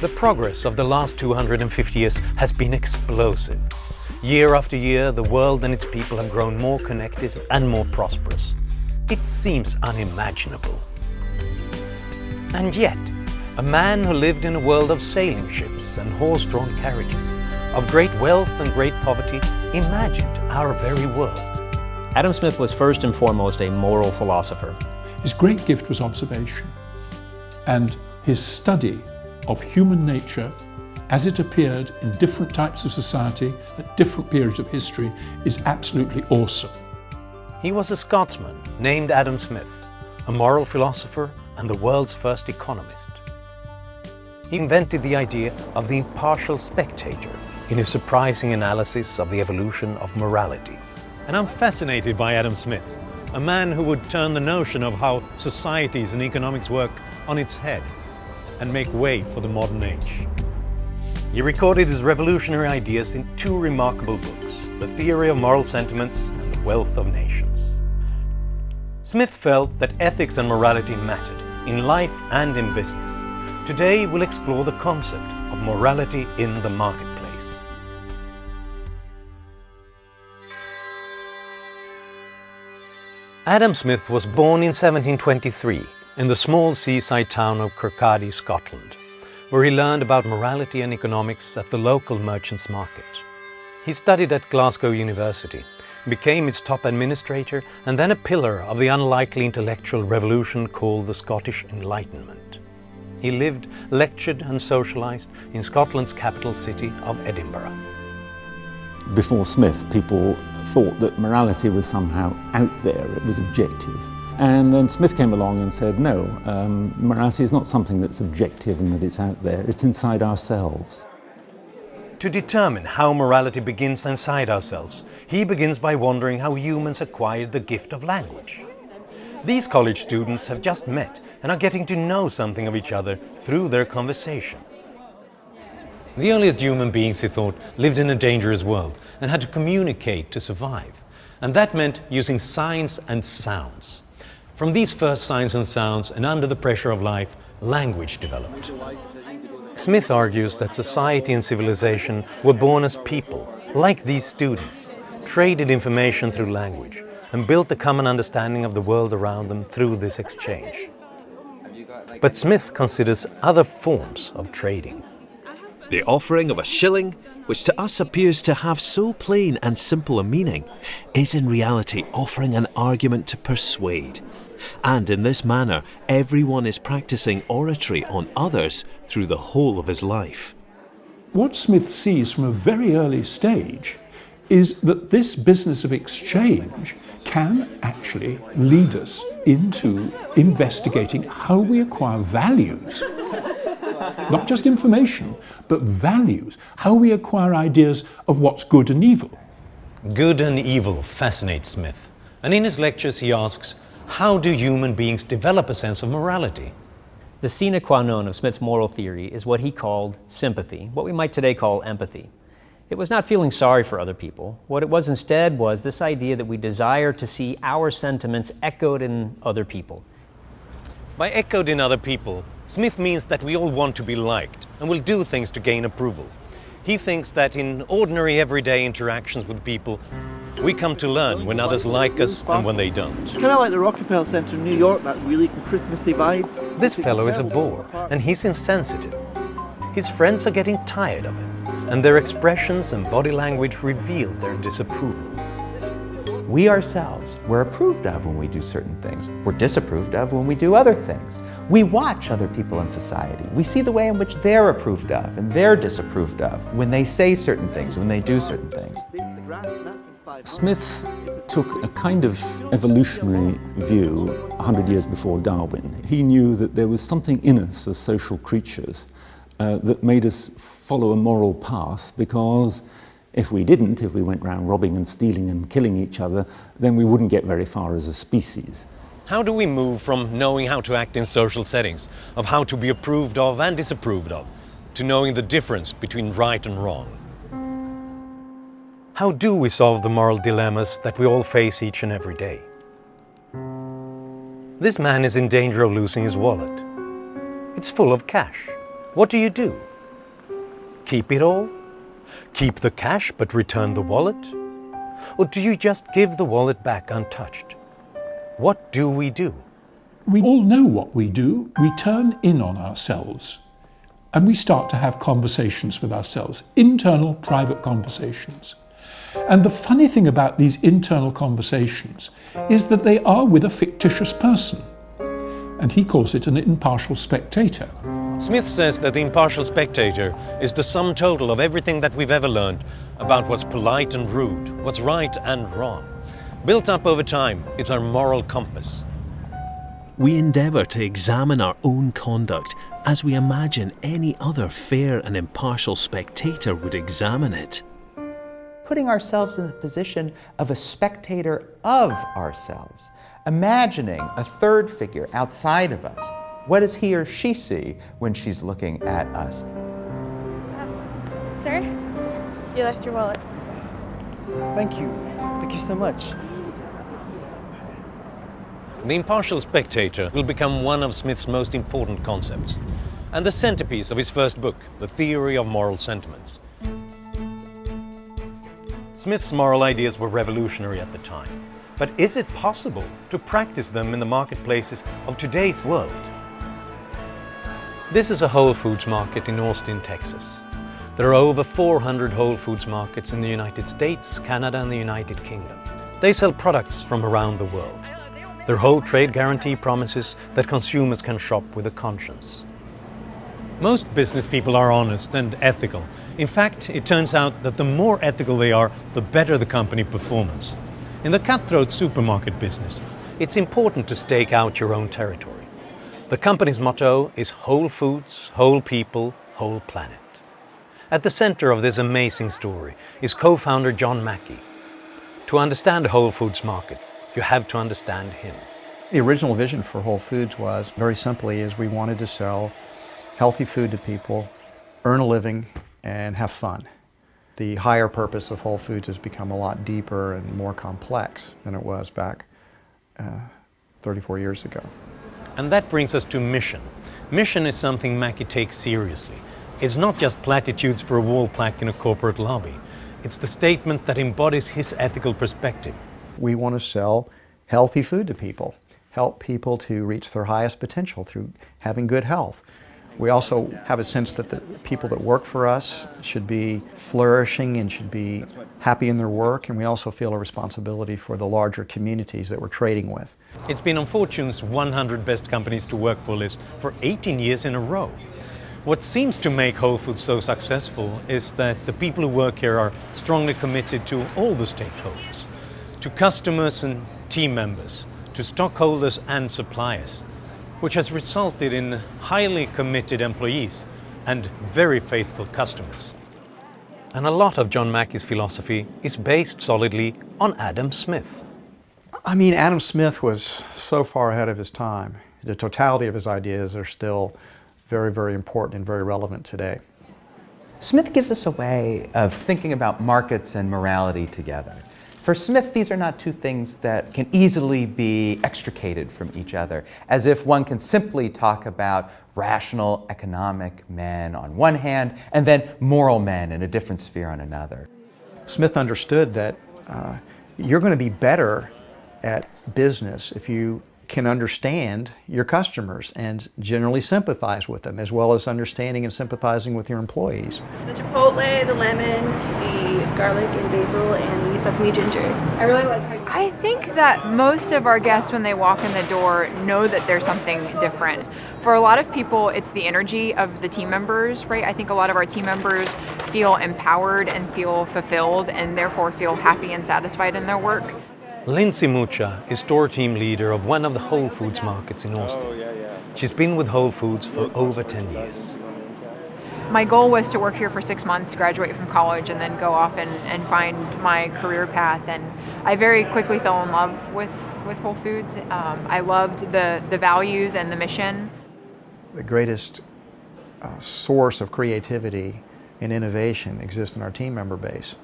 The progress of the last 250 years has been explosive. Year after year, the world and its people have grown more connected and more prosperous. It seems unimaginable. And yet, a man who lived in a world of sailing ships and horse-drawn carriages, of great wealth and great poverty, imagined our very world. Adam Smith was first and foremost a moral philosopher. His great gift was observation, and his study of human nature as it appeared in different types of society at different periods of history is absolutely awesome. He was a Scotsman named Adam Smith, a moral philosopher and the world's first economist. He invented the idea of the impartial spectator in his surprising analysis of the evolution of morality. And I'm fascinated by Adam Smith, a man who would turn the notion of how societies and economics work on its head and make way for the modern age. He recorded his revolutionary ideas in two remarkable books, The Theory of Moral Sentiments and The Wealth of Nations. Smith felt that ethics and morality mattered in life and in business. Today we'll explore the concept of morality in the marketplace. Adam Smith was born in 1723 in the small seaside town of Kirkcaldy, Scotland, where he learned about morality and economics at the local merchants' market. He studied at Glasgow University, became its top administrator, and then a pillar of the unlikely intellectual revolution called the Scottish Enlightenment. He lived, lectured and socialized in Scotland's capital city of Edinburgh. Before Smith, people thought that morality was somehow out there, it was objective. And then Smith came along and said, no, morality is not something that's objective and that it's out there, it's inside ourselves. To determine how morality begins inside ourselves, he begins by wondering how humans acquired the gift of language. These college students have just met and are getting to know something of each other through their conversation. The earliest human beings, he thought, lived in a dangerous world and had to communicate to survive. And that meant using signs and sounds. From these first signs and sounds, and under the pressure of life, language developed. Smith argues that society and civilization were born as people, like these students, traded information through language, and built a common understanding of the world around them through this exchange. But Smith considers other forms of trading. The offering of a shilling, which to us appears to have so plain and simple a meaning, is in reality offering an argument to persuade. And in this manner, everyone is practicing oratory on others through the whole of his life. What Smith sees from a very early stage is that this business of exchange can actually lead us into investigating how we acquire values. Not just information, but values, how we acquire ideas of what's good and evil. Good and evil fascinates Smith, and in his lectures he asks, how do human beings develop a sense of morality? The sine qua non of Smith's moral theory is what he called sympathy, what we might today call empathy. It was not feeling sorry for other people. What it was instead was this idea that we desire to see our sentiments echoed in other people. By echoed in other people, Smith means that we all want to be liked and will do things to gain approval. He thinks that in ordinary everyday interactions with people, we come to learn when others like us and when they don't. It's kind of like the Rockefeller Center in New York, that really Christmassy vibe. This fellow is a bore, and he's insensitive. His friends are getting tired of him, and their expressions and body language reveal their disapproval. We ourselves, we're approved of when we do certain things. We're disapproved of when we do other things. We watch other people in society. We see the way in which they're approved of and they're disapproved of when they say certain things, when they do certain things. Smith took a kind of evolutionary view 100 years before Darwin. He knew that there was something in us as social creatures that made us follow a moral path, because if we didn't, if we went around robbing and stealing and killing each other, then we wouldn't get very far as a species. How do we move from knowing how to act in social settings, of how to be approved of and disapproved of, to knowing the difference between right and wrong? How do we solve the moral dilemmas that we all face each and every day? This man is in danger of losing his wallet. It's full of cash. What do you do? Keep it all? Keep the cash but return the wallet? Or do you just give the wallet back untouched? What do we do? We all know what we do. We turn in on ourselves and we start to have conversations with ourselves, internal, private conversations. And the funny thing about these internal conversations is that they are with a fictitious person. And he calls it an impartial spectator. Smith says that the impartial spectator is the sum total of everything that we've ever learned about what's polite and rude, what's right and wrong. Built up over time, it's our moral compass. We endeavour to examine our own conduct as we imagine any other fair and impartial spectator would examine it. Putting ourselves in the position of a spectator of ourselves, imagining a third figure outside of us. What does he or she see when she's looking at us? Sir, you left your wallet. Thank you. Thank you so much. The impartial spectator will become one of Smith's most important concepts, and the centerpiece of his first book, The Theory of Moral Sentiments. Smith's moral ideas were revolutionary at the time, but is it possible to practice them in the marketplaces of today's world? This is a Whole Foods market in Austin, Texas. There are over 400 Whole Foods markets in the United States, Canada, and the United Kingdom. They sell products from around the world. Their whole trade guarantee promises that consumers can shop with a conscience. Most business people are honest and ethical. In fact, it turns out that the more ethical they are, the better the company performance. In the cutthroat supermarket business, it's important to stake out your own territory. The company's motto is Whole Foods, Whole People, Whole Planet. At the center of this amazing story is co-founder John Mackey. To understand Whole Foods market, you have to understand him. The original vision for Whole Foods was, very simply, is we wanted to sell healthy food to people, earn a living, and have fun. The higher purpose of Whole Foods has become a lot deeper and more complex than it was back 34 years ago. And that brings us to mission. Mission is something Mackey takes seriously. It's not just platitudes for a wall plaque in a corporate lobby. It's the statement that embodies his ethical perspective. We want to sell healthy food to people, help people to reach their highest potential through having good health. We also have a sense that the people that work for us should be flourishing and should be happy in their work, and we also feel a responsibility for the larger communities that we're trading with. It's been on Fortune's 100 Best Companies to Work For list for 18 years in a row. What seems to make Whole Foods so successful is that the people who work here are strongly committed to all the stakeholders, to customers and team members, to stockholders and suppliers, which has resulted in highly committed employees and very faithful customers. And a lot of John Mackey's philosophy is based solidly on Adam Smith. I mean, Adam Smith was so far ahead of his time. The totality of his ideas are still very, very important and very relevant today. Smith gives us a way of thinking about markets and morality together. For Smith, these are not two things that can easily be extricated from each other, as if one can simply talk about rational economic men on one hand and then moral men in a different sphere on another. Smith understood that you're going to be better at business if you can understand your customers and generally sympathize with them, as well as understanding and sympathizing with your employees. The chipotle, the lemon, the garlic and basil, and the sesame ginger. I really like how I think that most of our guests, when they walk in the door, know that there's something different. For a lot of people, it's the energy of the team members, right? I think a lot of our team members feel empowered and feel fulfilled and therefore feel happy and satisfied in their work. Lindsay Mucha is store team leader of one of the Whole Foods markets in Austin. She's been with Whole Foods for over 10 years. My goal was to work here for 6 months, graduate from college, and then go off and find my career path. And I very quickly fell in love with Whole Foods. I loved the values and the mission. The greatest source of creativity and innovation exists in our team member base.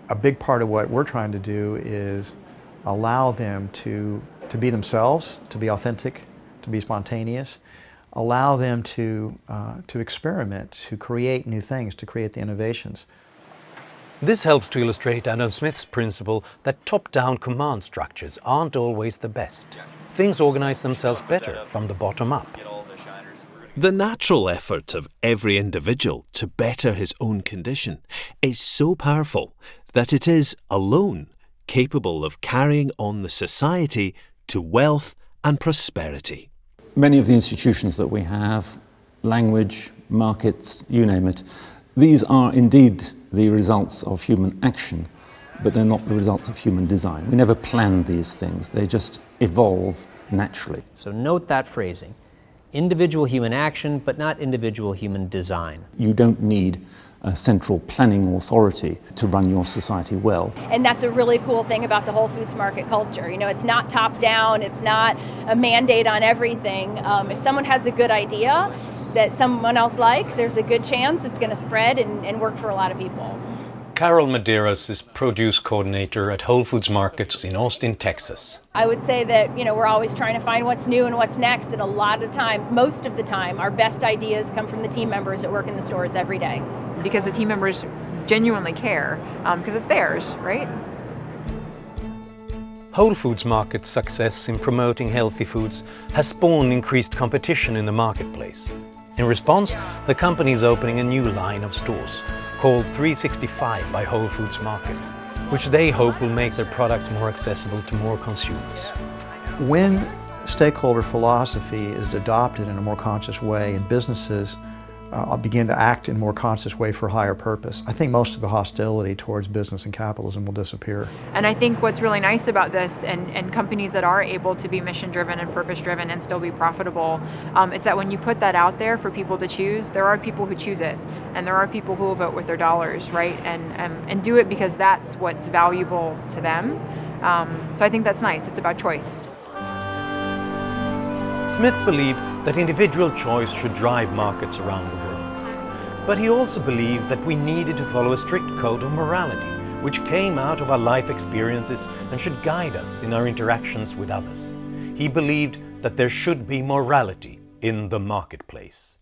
A big part of what we're trying to do is allow them to be themselves, to be authentic, to be spontaneous, allow them to experiment, to create new things, to create the innovations. This helps to illustrate Adam Smith's principle that top-down command structures aren't always the best. Things organize themselves better from the bottom up. The natural effort of every individual to better his own condition is so powerful that it is alone capable of carrying on the society to wealth and prosperity. Many of the institutions that we have, language, markets, you name it, these are indeed the results of human action, but they're not the results of human design. We never planned these things, they just evolve naturally. So note that phrasing. Individual human action, but not individual human design. You don't need a central planning authority to run your society well. And that's a really cool thing about the Whole Foods Market culture. You know, it's not top down, it's not a mandate on everything. If someone has a good idea that someone else likes, there's a good chance it's going to spread and work for a lot of people. Carol Medeiros is produce coordinator at Whole Foods Markets in Austin, Texas. I would say that, you know, we're always trying to find what's new and what's next, and a lot of times, most of the time, our best ideas come from the team members that work in the stores every day. Because the team members genuinely care, because it's theirs, right? Whole Foods Market's success in promoting healthy foods has spawned increased competition in the marketplace. In response, the company is opening a new line of stores called 365 by Whole Foods Market, which they hope will make their products more accessible to more consumers. When stakeholder philosophy is adopted in a more conscious way and businesses begin to act in a more conscious way for higher purpose, I think most of the hostility towards business and capitalism will disappear. And I think what's really nice about this and companies that are able to be mission-driven and purpose-driven and still be profitable, it's that when you put that out there for people to choose, there are people who choose it. And there are people who will vote with their dollars, right? And do it because that's what's valuable to them. So I think that's nice. It's about choice. Smith believed that individual choice should drive markets around the world. But he also believed that we needed to follow a strict code of morality, which came out of our life experiences and should guide us in our interactions with others. He believed that there should be morality in the marketplace.